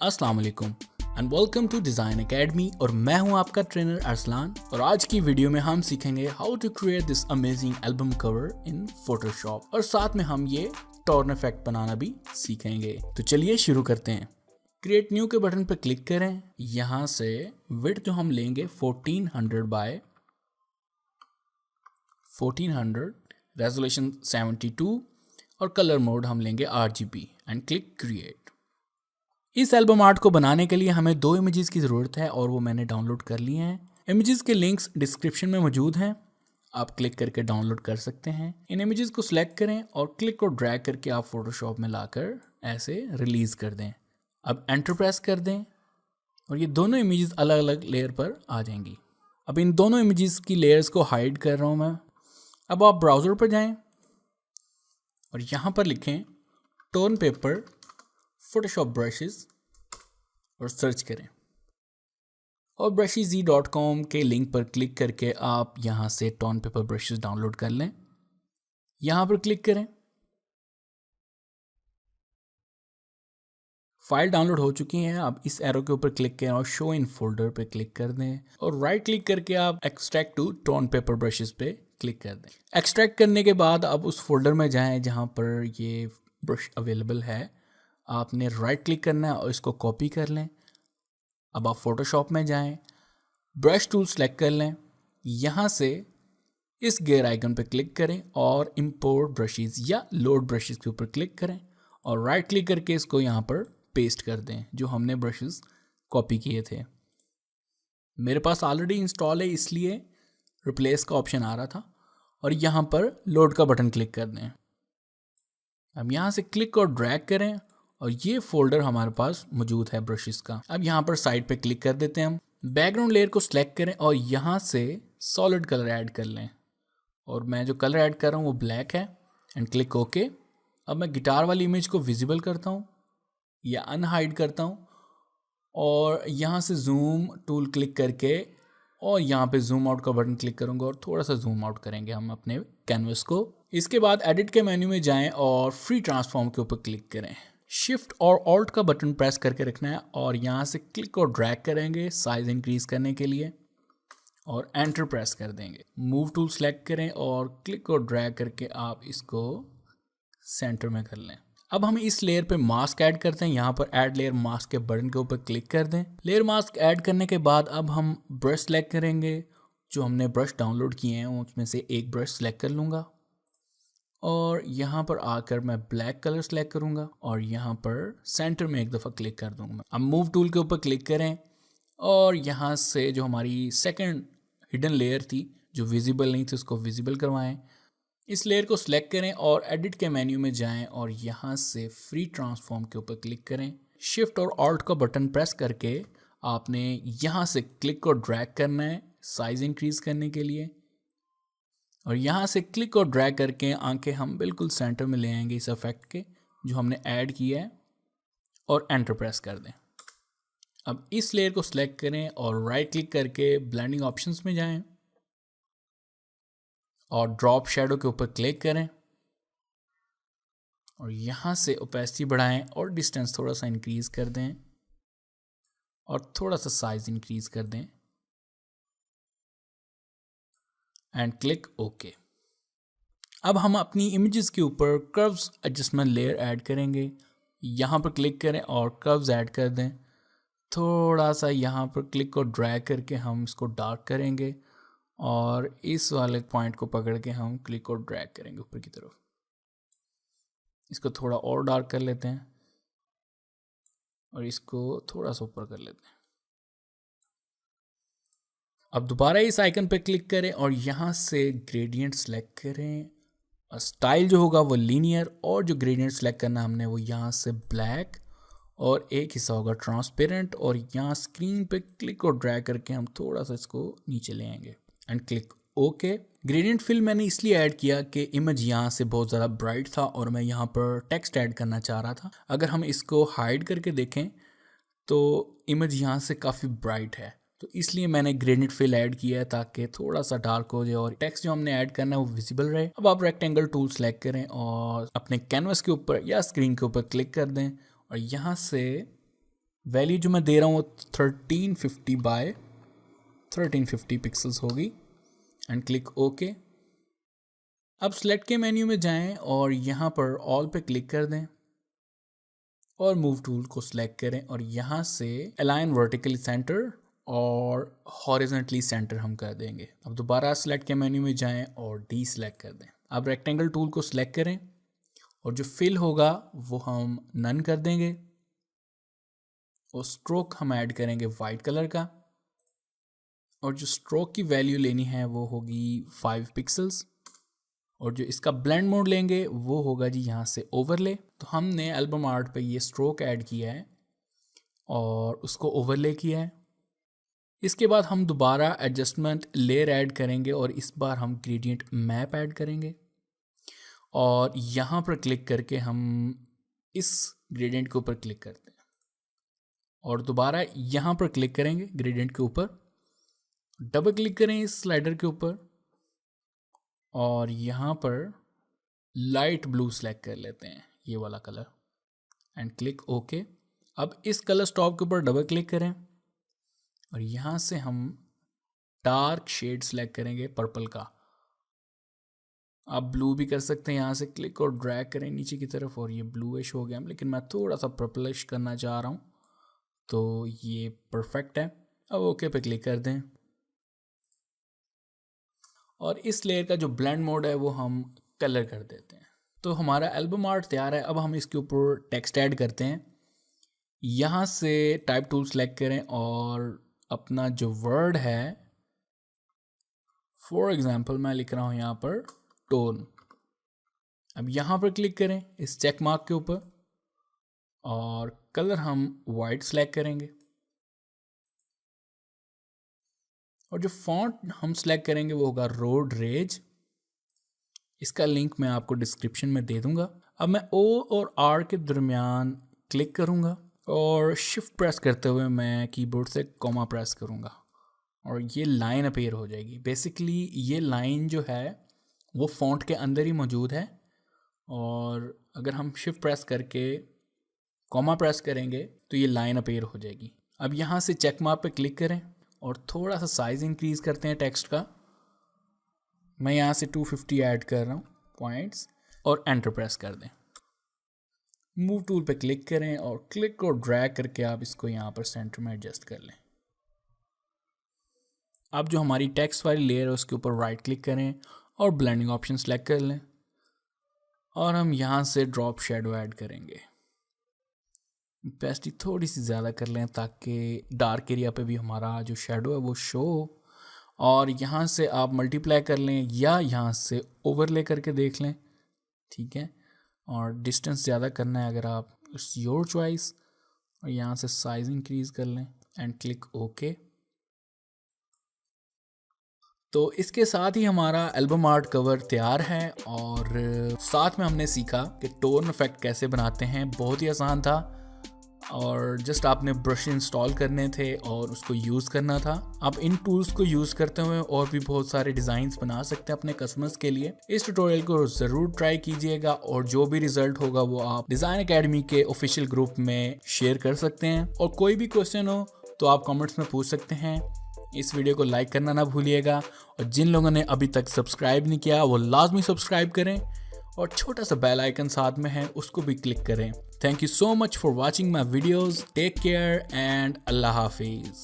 अस्सलाम वालेकुम and welcome to design academy और मैं हूं आपका ट्रेनर अरसलान। और आज की वीडियो में हम सीखेंगे how to create this amazing album cover in Photoshop और साथ में हम ये टॉर्न इफेक्ट बनाना भी सीखेंगे। तो चलिए शुरू करते हैं। क्रिएट न्यू के बटन पर क्लिक करें। यहाँ से विड्थ जो हम लेंगे 1400 बाय 1400, रेजोल्यूशन 72 और कलर मोड हम लेंगे RGB एंड क्लिक क्रिएट। इस एल्बम आर्ट को बनाने के लिए हमें 2 इमेजेस की ज़रूरत है और वो मैंने डाउनलोड कर लिए हैं। इमेजेस के लिंक्स डिस्क्रिप्शन में मौजूद हैं, आप क्लिक करके डाउनलोड कर सकते हैं। इन इमेजेस को सिलेक्ट करें और क्लिक और ड्रैग करके आप फोटोशॉप में लाकर ऐसे रिलीज़ कर दें। अब एंटर प्रेस कर दें और ये दोनों इमेजेस अलग अलग लेयर पर आ जाएंगी। अब इन दोनों इमेजेस की लेयर्स को हाइड कर रहा हूँ मैं। अब आप ब्राउज़र पर जाएँ और यहाँ पर लिखें टोन पेपर फोटोशॉप ब्रशेस और सर्च करें और brusheezy.com के लिंक पर क्लिक करके आप यहाँ से टोन पेपर ब्रशेस डाउनलोड कर लें। यहाँ पर क्लिक करें, फाइल डाउनलोड हो चुकी है। आप इस एरो के ऊपर क्लिक करें और शो इन फोल्डर पे क्लिक कर दें और राइट क्लिक करके आप extract to tone paper brushes पे क्लिक कर दें। एक्सट्रैक्ट करने के बाद आप उस फोल्डर में जाएं जहाँ पर ये ब्रश अवेलेबल है। आपने राइट क्लिक करना है और इसको कॉपी कर लें। अब आप फोटोशॉप में जाएं, ब्रश टूल सेलेक्ट कर लें, यहाँ से इस गियर आइकन पर क्लिक करें और इंपोर्ट ब्रशेस या लोड ब्रशेस के ऊपर क्लिक करें और राइट क्लिक करके इसको यहाँ पर पेस्ट कर दें जो हमने ब्रशेस कॉपी किए थे। मेरे पास ऑलरेडी इंस्टॉल है इसलिए रिप्लेस का ऑप्शन आ रहा था और यहाँ पर लोड का बटन क्लिक कर दें। अब यहाँ से क्लिक और ड्रैग करें और ये फोल्डर हमारे पास मौजूद है ब्रशेस का। अब यहाँ पर साइड पे क्लिक कर देते हैं हम। बैकग्राउंड लेयर को सिलेक्ट करें और यहाँ से सॉलिड कलर ऐड कर लें और मैं जो कलर ऐड कर रहा हूँ वो ब्लैक है एंड क्लिक ओके। अब मैं गिटार वाली इमेज को विजिबल करता हूँ या अनहाइड करता हूँ और यहाँ से जूम टूल क्लिक करके और यहाँ पे जूम आउट का बटन क्लिक करूँगा और थोड़ा सा जूम आउट करेंगे हम अपने कैनवस को। इसके बाद एडिट के मेन्यू में जाएं और फ्री ट्रांसफॉर्म के ऊपर क्लिक करें। शिफ्ट और ऑल्ट का बटन प्रेस करके रखना है और यहाँ से क्लिक और ड्रैग करेंगे साइज इंक्रीज करने के लिए और एंटर प्रेस कर देंगे। मूव टूल सेलेक्ट करें और क्लिक और ड्रैग करके आप इसको सेंटर में कर लें। अब हम इस लेयर पे मास्क ऐड करते हैं। यहाँ पर ऐड लेयर मास्क के बटन के ऊपर क्लिक कर दें। लेयर मास्क ऐड करने के बाद अब हम ब्रश सेलेक्ट करेंगे। जो हमने ब्रश डाउनलोड किए हैं उसमें से एक ब्रश सेलेक्ट कर लूँगा और यहाँ पर आकर मैं ब्लैक कलर सेलेक्ट करूँगा और यहाँ पर सेंटर में एक दफ़ा क्लिक कर दूँगा। अब मूव टूल के ऊपर क्लिक करें और यहाँ से जो हमारी सेकंड हिडन लेयर थी जो विजिबल नहीं थी उसको विजिबल करवाएं। इस लेयर को सिलेक्ट करें और एडिट के मेन्यू में जाएं और यहाँ से फ्री ट्रांसफॉर्म के ऊपर क्लिक करें। शिफ्ट और ऑल्ट का बटन प्रेस करके आपने यहाँ से क्लिक और ड्रैग करना है साइज इंक्रीज करने के लिए और यहाँ से क्लिक और ड्रैग करके आंखें हम बिल्कुल सेंटर में ले आएंगे इस इफेक्ट के जो हमने ऐड किया है और एंटर प्रेस कर दें। अब इस लेयर को सिलेक्ट करें और राइट क्लिक करके ब्लेंडिंग ऑप्शंस में जाएं और ड्रॉप शैडो के ऊपर क्लिक करें और यहाँ से ओपेसिटी बढ़ाएं और डिस्टेंस थोड़ा सा इंक्रीज कर दें और थोड़ा सा साइज इंक्रीज कर दें एंड क्लिक ओके। अब हम अपनी इमेजेस के ऊपर कर्व्स एडजस्टमेंट लेयर ऐड करेंगे। यहाँ पर क्लिक करें और कर्व्स ऐड कर दें। थोड़ा सा यहाँ पर क्लिक और ड्रैग करके हम इसको डार्क करेंगे और इस वाले पॉइंट को पकड़ के हम क्लिक और ड्रैग करेंगे ऊपर की तरफ। इसको थोड़ा और डार्क कर लेते हैं और इसको थोड़ा सा ऊपर कर लेते हैं। अब दोबारा इस आइकन पर क्लिक करें और यहाँ से ग्रेडियंट सेलेक्ट करें। स्टाइल जो होगा वो लीनियर और जो ग्रेडियंट सेलेक्ट करना हमने वो यहाँ से ब्लैक और एक हिस्सा होगा ट्रांसपेरेंट और यहाँ स्क्रीन पे क्लिक और ड्रैग करके हम थोड़ा सा इसको नीचे ले आएंगे and click okay. Gradient fill मैंने इसलिए ऐड किया कि इमेज यहाँ से बहुत ज़्यादा ब्राइट था और मैं यहाँ पर टेक्स्ट ऐड करना चाह रहा था। अगर हम इसको हाइड करके देखें तो इमेज यहाँ से काफ़ी ब्राइट है तो इसलिए मैंने ग्रेडियंट फिल ऐड किया है ताकि थोड़ा सा डार्क हो जाए और टेक्स्ट जो हमने ऐड करना है वो विजिबल रहे। अब आप रेक्टेंगल टूल सेलेक्ट करें और अपने कैनवस के ऊपर या स्क्रीन के ऊपर क्लिक कर दें और यहाँ से वैल्यू जो मैं दे रहा हूँ 1350 बाय 1350 पिक्सल्स होगी एंड क्लिक ओके। अब सेलेक्ट के मेन्यू में जाएं और यहाँ पर ऑल पे क्लिक कर दें और मूव टूल को सिलेक्ट करें और यहाँ से अलाइन वर्टिकली सेंटर और हॉरिजॉन्टली सेंटर हम कर देंगे। अब दोबारा सेलेक्ट के मेन्यू में जाएं और डी सेलेक्ट कर दें। अब रेक्टेंगल टूल को सिलेक्ट करें और जो फिल होगा वो हम नन कर देंगे और स्ट्रोक हम ऐड करेंगे वाइट कलर का और जो स्ट्रोक की वैल्यू लेनी है वो होगी 5 पिक्सल्स और जो इसका ब्लेंड मोड लेंगे वो होगा जी यहाँ से ओवरले। तो हमने एल्बम आर्ट पे ये स्ट्रोक ऐड किया है और उसको ओवरले किया है। इसके बाद हम दोबारा एडजस्टमेंट लेयर ऐड करेंगे और इस बार हम ग्रेडियंट मैप ऐड करेंगे और यहाँ पर क्लिक करके हम इस ग्रेडियंट के ऊपर क्लिक करते हैं और दोबारा यहाँ पर क्लिक करेंगे ग्रेडियंट के ऊपर, डबल क्लिक करें इस स्लाइडर के ऊपर और यहाँ पर लाइट ब्लू सेलेक्ट कर लेते हैं, ये वाला कलर एंड क्लिक ओके। अब इस कलर स्टॉप के ऊपर डबल क्लिक करें और यहाँ से हम डार्क शेड सेलेक्ट करेंगे पर्पल का। आप ब्लू भी कर सकते हैं, यहाँ से क्लिक और ड्रैग करें नीचे की तरफ और ये ब्लूइश हो गया, लेकिन मैं थोड़ा सा पर्पलिश करना चाह रहा हूँ तो ये परफेक्ट है। अब ओके पे क्लिक कर दें और इस लेयर का जो ब्लेंड मोड है वो हम कलर कर देते हैं। तो हमारा एल्बम आर्ट तैयार है। अब हम इसके ऊपर टेक्स्ट ऐड करते हैं। यहाँ से टाइप टूल सेलेक्ट करें और अपना जो वर्ड है, फॉर एग्जांपल मैं लिख रहा हूँ यहाँ पर टोन। अब यहाँ पर क्लिक करें इस चेक मार्क के ऊपर और कलर हम वाइट सेलेक्ट करेंगे और जो फॉन्ट हम सेलेक्ट करेंगे वो होगा रोड रेज। इसका लिंक मैं आपको डिस्क्रिप्शन में दे दूंगा। अब मैं ओ और आर के दरमियान क्लिक करूंगा और शिफ्ट प्रेस करते हुए मैं कीबोर्ड से कॉमा प्रेस करूंगा और ये लाइन अपीयर हो जाएगी। बेसिकली ये लाइन जो है वो फॉन्ट के अंदर ही मौजूद है और अगर हम शिफ्ट प्रेस करके कॉमा प्रेस करेंगे तो ये लाइन अपीयर हो जाएगी। अब यहाँ से चेक मार्क पे क्लिक करें और थोड़ा सा साइज इंक्रीज करते हैं टेक्स्ट का। मैं यहाँ से 250 ऐड कर रहा हूँ पॉइंट्स और एंटर प्रेस कर दें। मूव टूल पे क्लिक करें और क्लिक और ड्रैग करके आप इसको यहाँ पर सेंटर में एडजस्ट कर लें। अब जो हमारी टेक्स्ट वाली लेयर है उसके ऊपर राइट क्लिक करें और ब्लेंडिंग ऑप्शन सेलेक्ट कर लें और हम यहाँ से ड्रॉप शेडो ऐड करेंगे। पेस्टी थोड़ी सी ज़्यादा कर लें ताकि डार्क एरिया पे भी हमारा जो शेडो है वो शो हो और यहाँ से आप मल्टीप्लाई कर लें या यहाँ से ओवरले करके देख लें, ठीक है। और डिस्टेंस ज़्यादा करना है अगर आप, इट्स योर चॉइस। और यहाँ से साइज इंक्रीज कर लें एंड क्लिक ओके। तो इसके साथ ही हमारा एल्बम आर्ट कवर तैयार है और साथ में हमने सीखा कि टोन इफेक्ट कैसे बनाते हैं। बहुत ही आसान था और जस्ट आपने ब्रश इंस्टॉल करने थे और उसको यूज़ करना था। आप इन टूल्स को यूज़ करते हुए और भी बहुत सारे डिज़ाइंस बना सकते हैं अपने कस्टमर्स के लिए। इस ट्यूटोरियल को ज़रूर ट्राई कीजिएगा और जो भी रिजल्ट होगा वो आप डिज़ाइन एकेडमी के ऑफिशियल ग्रुप में शेयर कर सकते हैं। और कोई भी क्वेश्चन हो तो आप कमेंट्स में पूछ सकते हैं। इस वीडियो को लाइक करना ना भूलिएगा और जिन लोगों ने अभी तक सब्सक्राइब नहीं किया वो लाजमी सब्सक्राइब करें और छोटा सा बेल आइकन साथ में है उसको भी क्लिक करें। Thank you so much for watching my videos. Take care and Allah Hafiz.